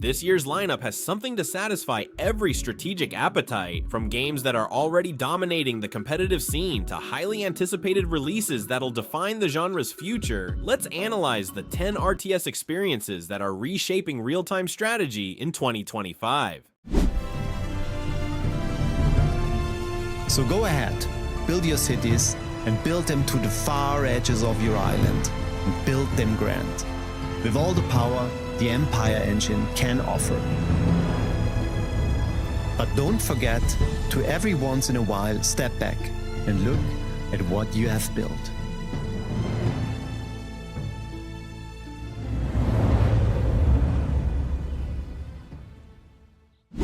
This year's lineup has something to satisfy every strategic appetite, from games that are already dominating the competitive scene to highly anticipated releases that'll define the genre's future. Let's analyze the 10 RTS experiences that are reshaping real-time strategy in 2025. So go ahead, build your cities, and build them to the far edges of your island, and build them grand, with all the power the Empire engine can offer. But don't forget to every once in a while step back and look at what you have built.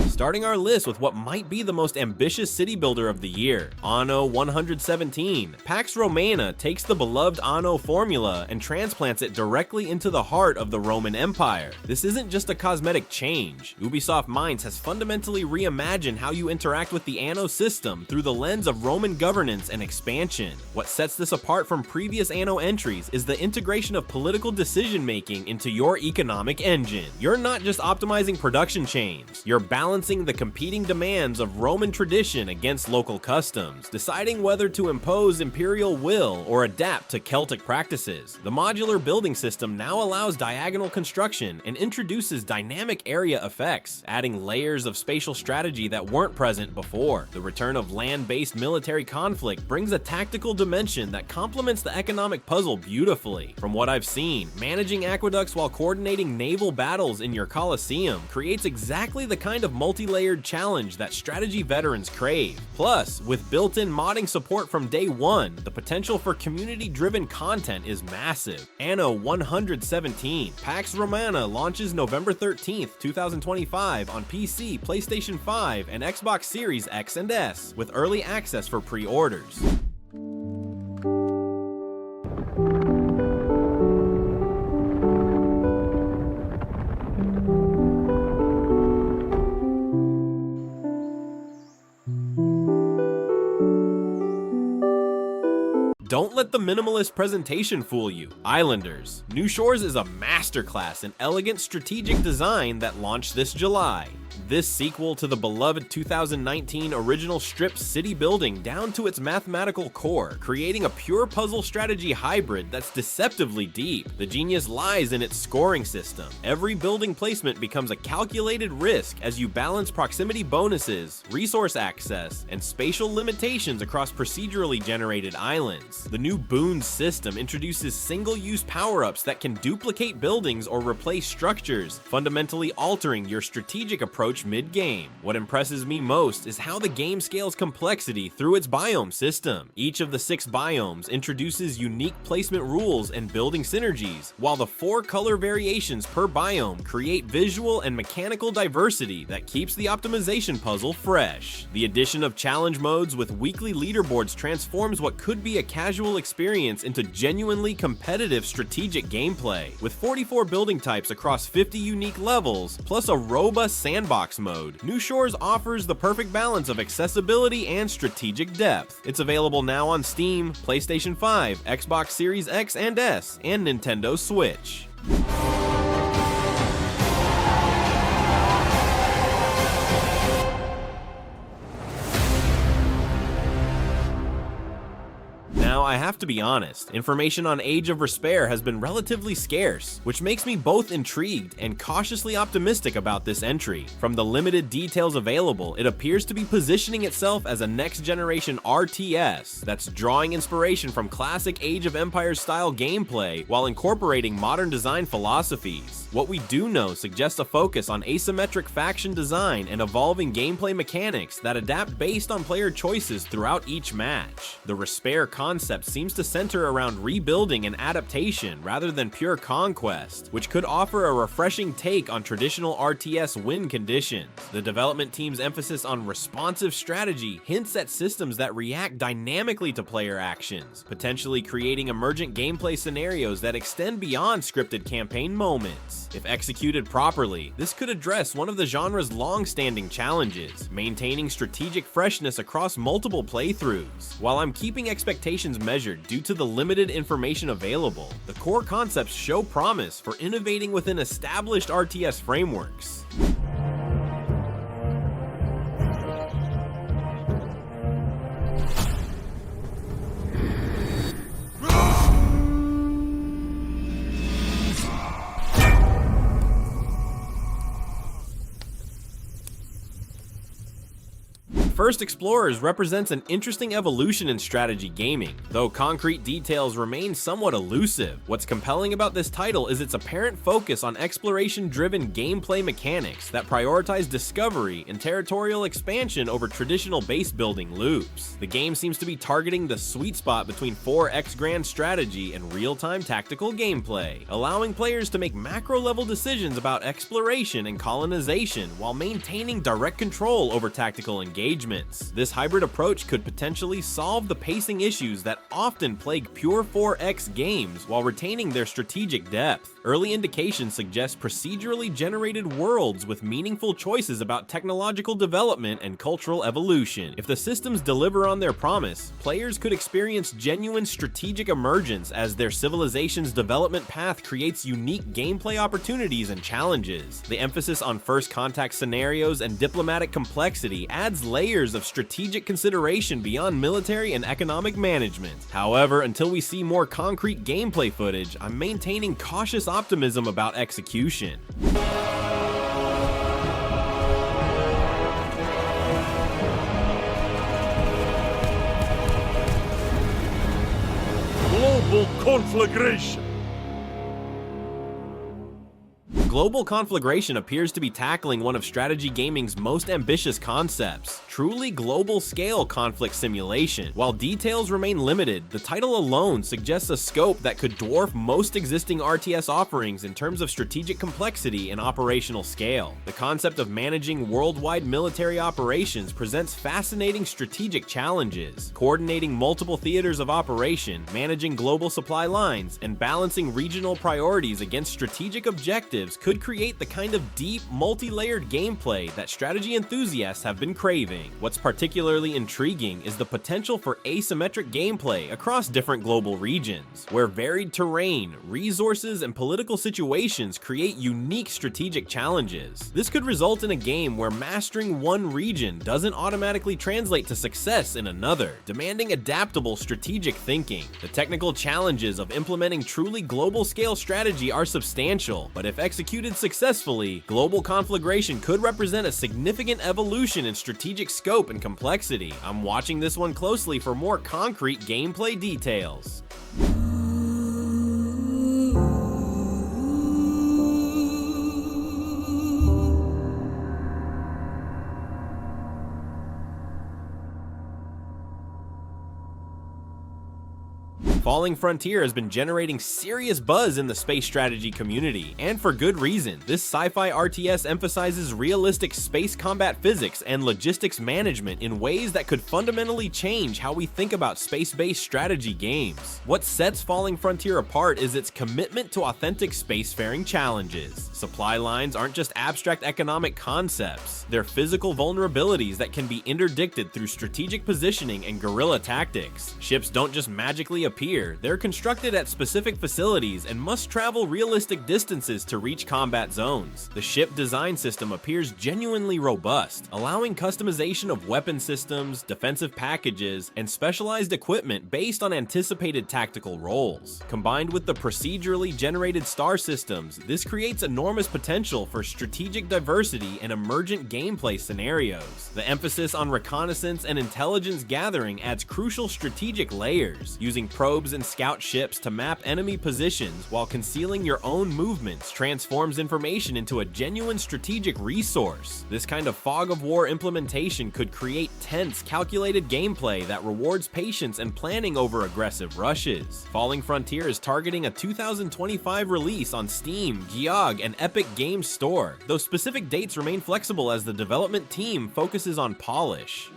Starting our list with what might be the most ambitious city builder of the year, Anno 117. Pax Romana takes the beloved Anno formula and transplants it directly into the heart of the Roman Empire. This isn't just a cosmetic change. Ubisoft Minds has fundamentally reimagined how you interact with the Anno system through the lens of Roman governance and expansion. What sets this apart from previous Anno entries is the integration of political decision-making into your economic engine. You're not just optimizing production chains, you're balancing the competing demands of Roman tradition against local customs, deciding whether to impose imperial will or adapt to Celtic practices. The modular building system now allows diagonal construction and introduces dynamic area effects, adding layers of spatial strategy that weren't present before. The return of land-based military conflict brings a tactical dimension that complements the economic puzzle beautifully. From what I've seen, managing aqueducts while coordinating naval battles in your Colosseum creates exactly the kind of multi-layered challenge that strategy veterans crave. Plus, with built-in modding support from day one, the potential for community-driven content is massive. Anno 117. Pax Romana launches November 13th, 2025 on PC, PlayStation 5, and Xbox Series X and S, with early access for pre-orders. Don't let the minimalist presentation fool you. Islanders. New Shores is a masterclass in elegant strategic design that launched this July. This sequel to the beloved 2019 original strips city building down to its mathematical core, creating a pure puzzle strategy hybrid that's deceptively deep. The genius lies in its scoring system. Every building placement becomes a calculated risk as you balance proximity bonuses, resource access, and spatial limitations across procedurally generated islands. The new Boons system introduces single-use power-ups that can duplicate buildings or replace structures, fundamentally altering your strategic approach mid-game. What impresses me most is how the game scales complexity through its biome system. Each of the 6 biomes introduces unique placement rules and building synergies, while the 4 color variations per biome create visual and mechanical diversity that keeps the optimization puzzle fresh. The addition of challenge modes with weekly leaderboards transforms what could be a casual experience into genuinely competitive strategic gameplay. With 44 building types across 50 unique levels, plus a robust sandbox mode, New Shores offers the perfect balance of accessibility and strategic depth. It's available now on Steam, PlayStation 5, Xbox Series X and S, and Nintendo Switch. Now, I have to be honest, information on Age of Respair has been relatively scarce, which makes me both intrigued and cautiously optimistic about this entry. From the limited details available, it appears to be positioning itself as a next-generation RTS that's drawing inspiration from classic Age of Empires style gameplay while incorporating modern design philosophies. What we do know suggests a focus on asymmetric faction design and evolving gameplay mechanics that adapt based on player choices throughout each match. The Respair concept seems to center around rebuilding and adaptation rather than pure conquest, which could offer a refreshing take on traditional RTS win conditions. The development team's emphasis on responsive strategy hints at systems that react dynamically to player actions, potentially creating emergent gameplay scenarios that extend beyond scripted campaign moments. If executed properly, this could address one of the genre's long-standing challenges, maintaining strategic freshness across multiple playthroughs. While I'm keeping expectations measured due to the limited information available. The core concepts show promise for innovating within established RTS frameworks. First Explorers represents an interesting evolution in strategy gaming, though concrete details remain somewhat elusive. What's compelling about this title is its apparent focus on exploration-driven gameplay mechanics that prioritize discovery and territorial expansion over traditional base-building loops. The game seems to be targeting the sweet spot between 4x grand strategy and real-time tactical gameplay, allowing players to make macro-level decisions about exploration and colonization while maintaining direct control over tactical engagement. This hybrid approach could potentially solve the pacing issues that often plague pure 4X games while retaining their strategic depth. Early indications suggest procedurally generated worlds with meaningful choices about technological development and cultural evolution. If the systems deliver on their promise, players could experience genuine strategic emergence as their civilization's development path creates unique gameplay opportunities and challenges. The emphasis on first contact scenarios and diplomatic complexity adds layers of strategic consideration beyond military and economic management. However, until we see more concrete gameplay footage, I'm maintaining cautious optimism about execution. Global Conflagration. Global Conflagration appears to be tackling one of strategy gaming's most ambitious concepts, truly global-scale conflict simulation. While details remain limited, the title alone suggests a scope that could dwarf most existing RTS offerings in terms of strategic complexity and operational scale. The concept of managing worldwide military operations presents fascinating strategic challenges. Coordinating multiple theaters of operation, managing global supply lines, and balancing regional priorities against strategic objectives could create the kind of deep, multi-layered gameplay that strategy enthusiasts have been craving. What's particularly intriguing is the potential for asymmetric gameplay across different global regions, where varied terrain, resources, and political situations create unique strategic challenges. This could result in a game where mastering one region doesn't automatically translate to success in another, demanding adaptable strategic thinking. The technical challenges of implementing truly global-scale strategy are substantial, but if executed successfully, Global Conflagration could represent a significant evolution in strategic scope and complexity. I'm watching this one closely for more concrete gameplay details. Falling Frontier has been generating serious buzz in the space strategy community, and for good reason. This sci-fi RTS emphasizes realistic space combat physics and logistics management in ways that could fundamentally change how we think about space-based strategy games. What sets Falling Frontier apart is its commitment to authentic spacefaring challenges. Supply lines aren't just abstract economic concepts, they're physical vulnerabilities that can be interdicted through strategic positioning and guerrilla tactics. Ships don't just magically appear, they're constructed at specific facilities and must travel realistic distances to reach combat zones. The ship design system appears genuinely robust, allowing customization of weapon systems, defensive packages, and specialized equipment based on anticipated tactical roles. Combined with the procedurally generated star systems, this creates enormous potential for strategic diversity and emergent gameplay scenarios. The emphasis on reconnaissance and intelligence gathering adds crucial strategic layers, using probes and scout ships to map enemy positions while concealing your own movements transforms information into a genuine strategic resource. This kind of fog of war implementation could create tense, calculated gameplay that rewards patience and planning over aggressive rushes. Falling Frontier is targeting a 2025 release on Steam, GOG, and Epic Games Store, though specific dates remain flexible as the development team focuses on polish.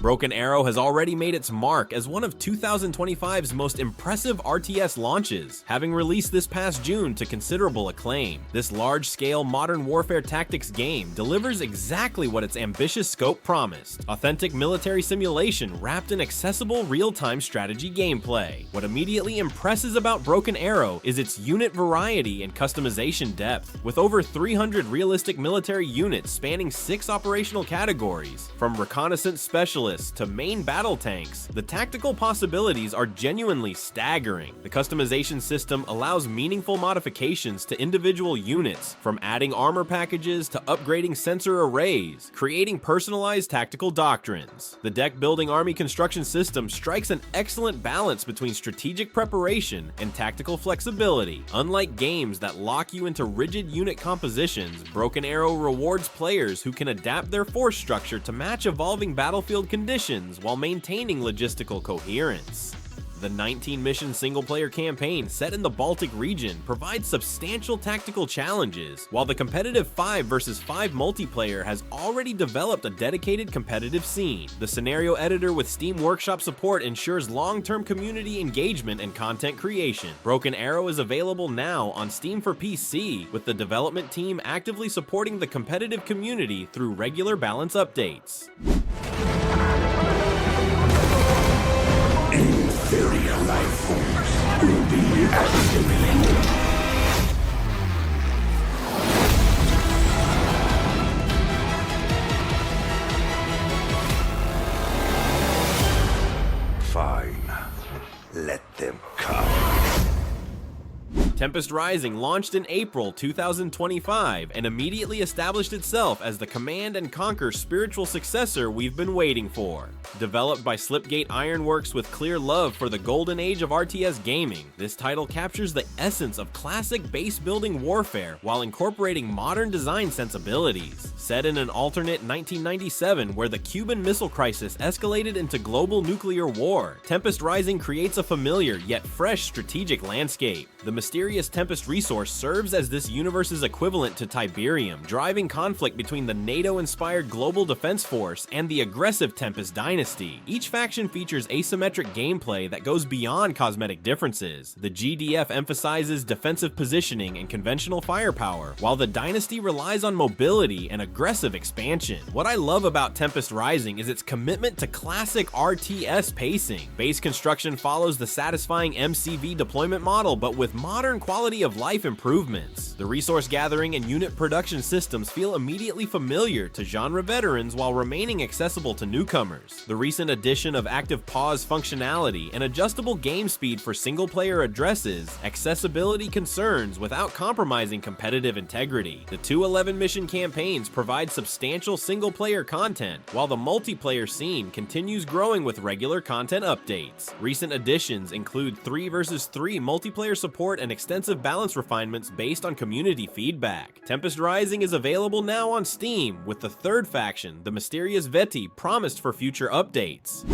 Broken Arrow has already made its mark as one of 2025's most impressive RTS launches, having released this past June to considerable acclaim. This large-scale modern warfare tactics game delivers exactly what its ambitious scope promised: authentic military simulation wrapped in accessible real-time strategy gameplay. What immediately impresses about Broken Arrow is its unit variety and customization depth, with over 300 realistic military units spanning 6 operational categories. From reconnaissance specialists to main battle tanks, the tactical possibilities are genuinely staggering. The customization system allows meaningful modifications to individual units, from adding armor packages to upgrading sensor arrays, creating personalized tactical doctrines. The deck-building army construction system strikes an excellent balance between strategic preparation and tactical flexibility. Unlike games that lock you into rigid unit compositions, Broken Arrow rewards players who can adapt their force structure to match evolving battlefield conditions while maintaining logistical coherence. The 19-mission single-player campaign set in the Baltic region provides substantial tactical challenges, while the competitive 5 vs 5 multiplayer has already developed a dedicated competitive scene. The scenario editor with Steam Workshop support ensures long-term community engagement and content creation. Broken Arrow is available now on Steam for PC, with the development team actively supporting the competitive community through regular balance updates. Inferior life forms will be activated. Fine. Let them come. Tempest Rising launched in April 2025 and immediately established itself as the Command and Conquer spiritual successor we've been waiting for. Developed by Slipgate Ironworks with clear love for the golden age of RTS gaming, this title captures the essence of classic base-building warfare while incorporating modern design sensibilities. Set in an alternate 1997 where the Cuban Missile Crisis escalated into global nuclear war, Tempest Rising creates a familiar yet fresh strategic landscape. The mysterious Tempest resource serves as this universe's equivalent to Tiberium, driving conflict between the NATO-inspired Global Defense Force and the aggressive Tempest Dynasty. Each faction features asymmetric gameplay that goes beyond cosmetic differences. The GDF emphasizes defensive positioning and conventional firepower, while the Dynasty relies on mobility and aggressive expansion. What I love about Tempest Rising is its commitment to classic RTS pacing. Base construction follows the satisfying MCV deployment model, but with modern quality of life improvements. The resource gathering and unit production systems feel immediately familiar to genre veterans while remaining accessible to newcomers. The recent addition of active pause functionality and adjustable game speed for single-player addresses accessibility concerns without compromising competitive integrity. The 2 11-mission campaigns provide substantial single-player content, while the multiplayer scene continues growing with regular content updates. Recent additions include 3 vs 3 multiplayer support and extensive balance refinements based on community feedback. Tempest Rising is available now on Steam, with the third faction, the Mysterious Veti, promised for future updates.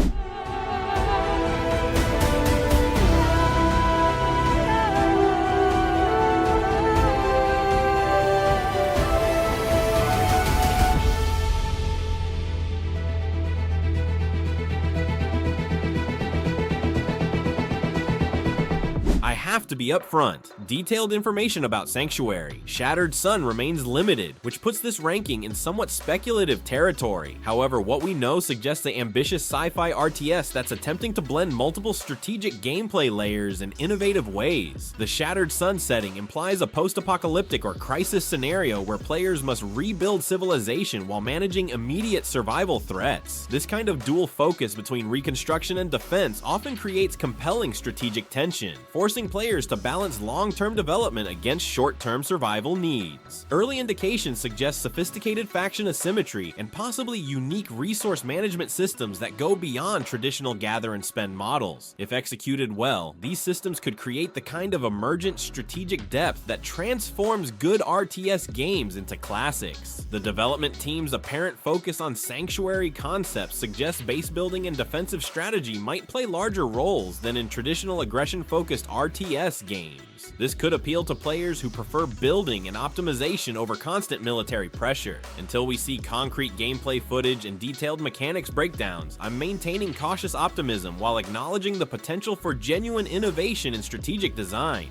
I have to be upfront. Detailed information about Sanctuary. Shattered Sun remains limited, which puts this ranking in somewhat speculative territory. However, what we know suggests an ambitious sci-fi RTS that's attempting to blend multiple strategic gameplay layers in innovative ways. The Shattered Sun setting implies a post-apocalyptic or crisis scenario where players must rebuild civilization while managing immediate survival threats. This kind of dual focus between reconstruction and defense often creates compelling strategic tension, forcing players to balance long-term development against short-term survival needs. Early indications suggest sophisticated faction asymmetry and possibly unique resource management systems that go beyond traditional gather and spend models. If executed well, these systems could create the kind of emergent strategic depth that transforms good RTS games into classics. The development team's apparent focus on Sanctuary concepts suggests base building and defensive strategy might play larger roles than in traditional aggression-focused RTS RTS Games. This could appeal to players who prefer building and optimization over constant military pressure. Until we see concrete gameplay footage and detailed mechanics breakdowns, I'm maintaining cautious optimism while acknowledging the potential for genuine innovation in strategic design.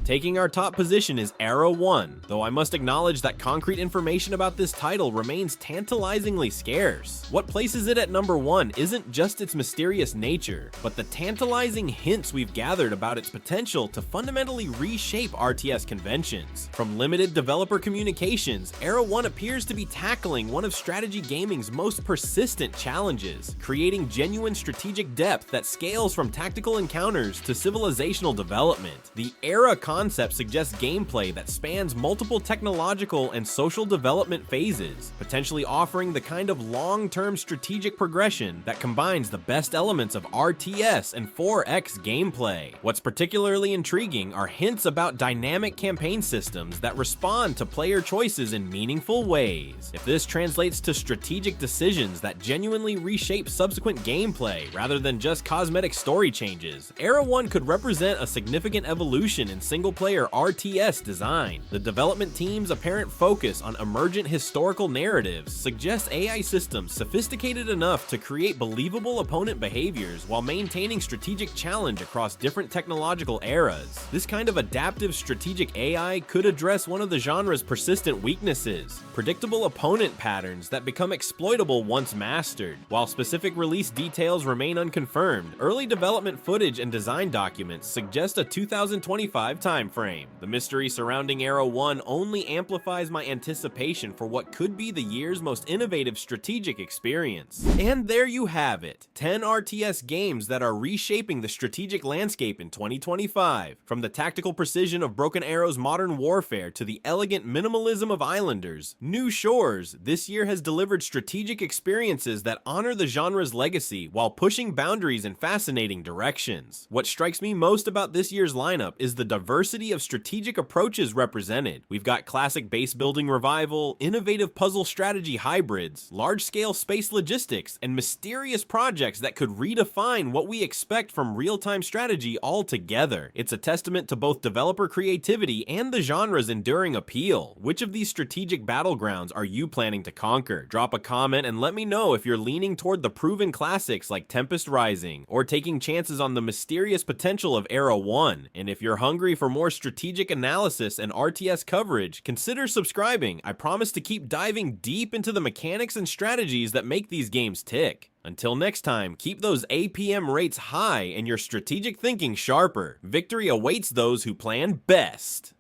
Taking our top position is Era 1, though I must acknowledge that concrete information about this title remains tantalizingly scarce. What places it at number 1 isn't just its mysterious nature, but the tantalizing hints we've gathered about its potential to fundamentally reshape RTS conventions. From limited developer communications, Era 1 appears to be tackling one of strategy gaming's most persistent challenges, creating genuine strategic depth that scales from tactical encounters to civilizational development. The Era concept suggests gameplay that spans multiple technological and social development phases, potentially offering the kind of long-term strategic progression that combines the best elements of RTS and 4X gameplay. What's particularly intriguing are hints about dynamic campaign systems that respond to player choices in meaningful ways. If this translates to strategic decisions that genuinely reshape subsequent gameplay rather than just cosmetic story changes, Era 1 could represent a significant evolution in single-player RTS design. The development team's apparent focus on emergent historical narratives suggests AI systems sophisticated enough to create believable opponent behaviors while maintaining strategic challenge across different technological eras. This kind of adaptive strategic AI could address one of the genre's persistent weaknesses: predictable opponent patterns that become exploitable once mastered. While specific release details remain unconfirmed, early development footage and design documents suggest a 2025 timeframe. The mystery surrounding Era 1 only amplifies my anticipation for what could be the year's most innovative strategic experience. And there you have it, 10 RTS games that are reshaping the strategic landscape in 2025. From the tactical precision of Broken Arrow's Modern Warfare to the elegant minimalism of Islanders, New Shores this year has delivered strategic experiences that honor the genre's legacy while pushing boundaries in fascinating directions. What strikes me most about this year's lineup is the diversity of strategic approaches represented. We've got classic base building revival, innovative puzzle strategy hybrids, large-scale space logistics, and mysterious projects that could redefine what we expect from real-time strategy altogether. It's a testament to both developer creativity and the genre's enduring appeal. Which of these strategic battlegrounds are you planning to conquer? Drop a comment and let me know if you're leaning toward the proven classics like Tempest Rising, or taking chances on the mysterious potential of Era 1. And if you're hungry for more strategic analysis and RTS coverage, consider subscribing. I promise to keep diving deep into the mechanics and strategies that make these games tick. Until next time, keep those APM rates high and your strategic thinking sharper. Victory awaits those who plan best.